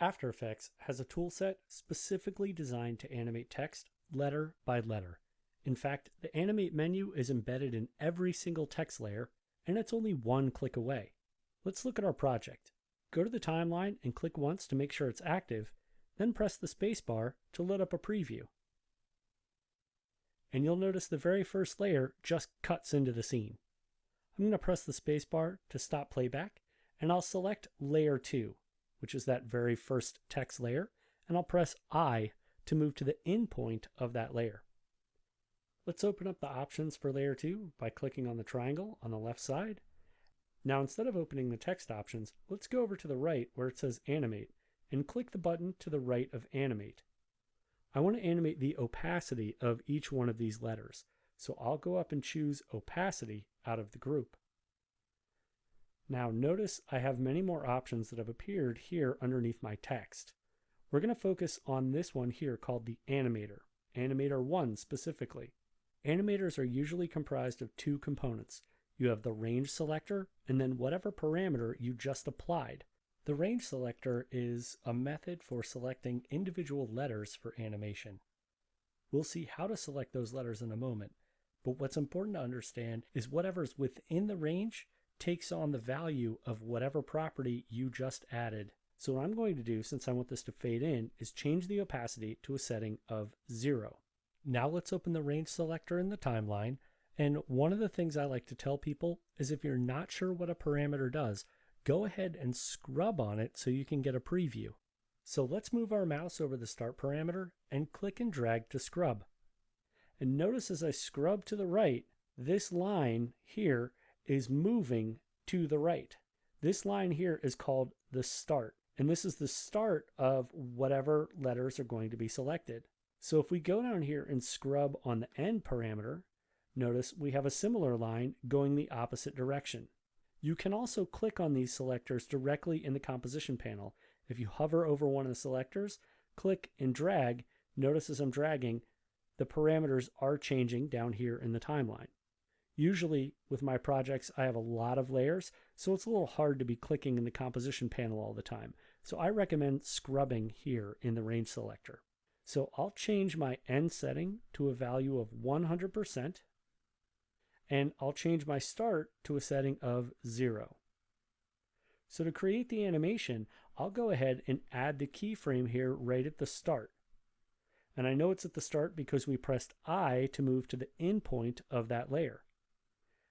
After Effects has a toolset specifically designed to animate text letter by letter. In fact, the Animate menu is embedded in every single text layer, and it's only one click away. Let's look at our project. Go to the timeline and click once to make sure it's active, then press the spacebar to load up a preview. And you'll notice the very first layer just cuts into the scene. I'm going to press the spacebar to stop playback, and I'll select Layer 2, which is that very first text layer, and I'll press I to move to the endpoint of that layer. Let's open up the options for Layer 2 by clicking on the triangle on the left side. Now instead of opening the text options, let's go over to the right where it says Animate, and click the button to the right of Animate. I want to animate the opacity of each one of these letters, so I'll go up and choose Opacity out of the group. Now notice I have many more options that have appeared here underneath my text. We're going to focus on this one here called the Animator, Animator 1 specifically. Animators are usually comprised of two components. You have the range selector and then whatever parameter you just applied. The range selector is a method for selecting individual letters for animation. We'll see how to select those letters in a moment, but what's important to understand is whatever's within the range takes on the value of whatever property you just added. So what I'm going to do, since I want this to fade in, is change the opacity to a setting of 0. Now let's open the range selector in the timeline, and one of the things I like to tell people is if you're not sure what a parameter does, go ahead and scrub on it so you can get a preview. So let's move our mouse over the start parameter and click and drag to scrub. And notice as I scrub to the right, this line here is moving to the right. This line here is called the start, and this is the start of whatever letters are going to be selected. So if we go down here and scrub on the end parameter, notice we have a similar line going the opposite direction. You can also click on these selectors directly in the composition panel. If you hover over one of the selectors, click and drag, notice as I'm dragging, the parameters are changing down here in the timeline. Usually with my projects, I have a lot of layers, so it's a little hard to be clicking in the composition panel all the time. So I recommend scrubbing here in the range selector. So I'll change my end setting to a value of 100%, and I'll change my start to a setting of 0. So to create the animation, I'll go ahead and add the keyframe here right at the start. And I know it's at the start because we pressed I to move to the endpoint of that layer.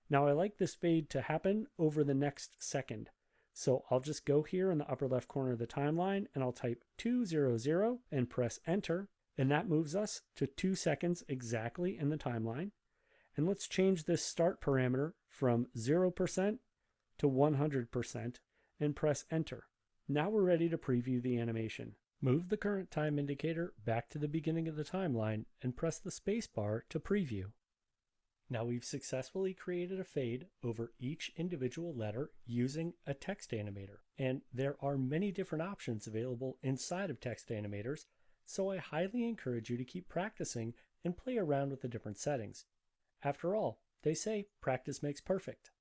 Now I like this fade to happen over the next second. So I'll just go here in the upper left corner of the timeline and I'll type 200 and press enter, and that moves us to 2 seconds exactly in the timeline. And let's change this start parameter from 0% to 100% and press enter. Now we're ready to preview the animation. Move the current time indicator back to the beginning of the timeline and press the spacebar to preview. Now we've successfully created a fade over each individual letter using a text animator. And there are many different options available inside of text animators, so I highly encourage you to keep practicing and play around with the different settings. After all, they say practice makes perfect.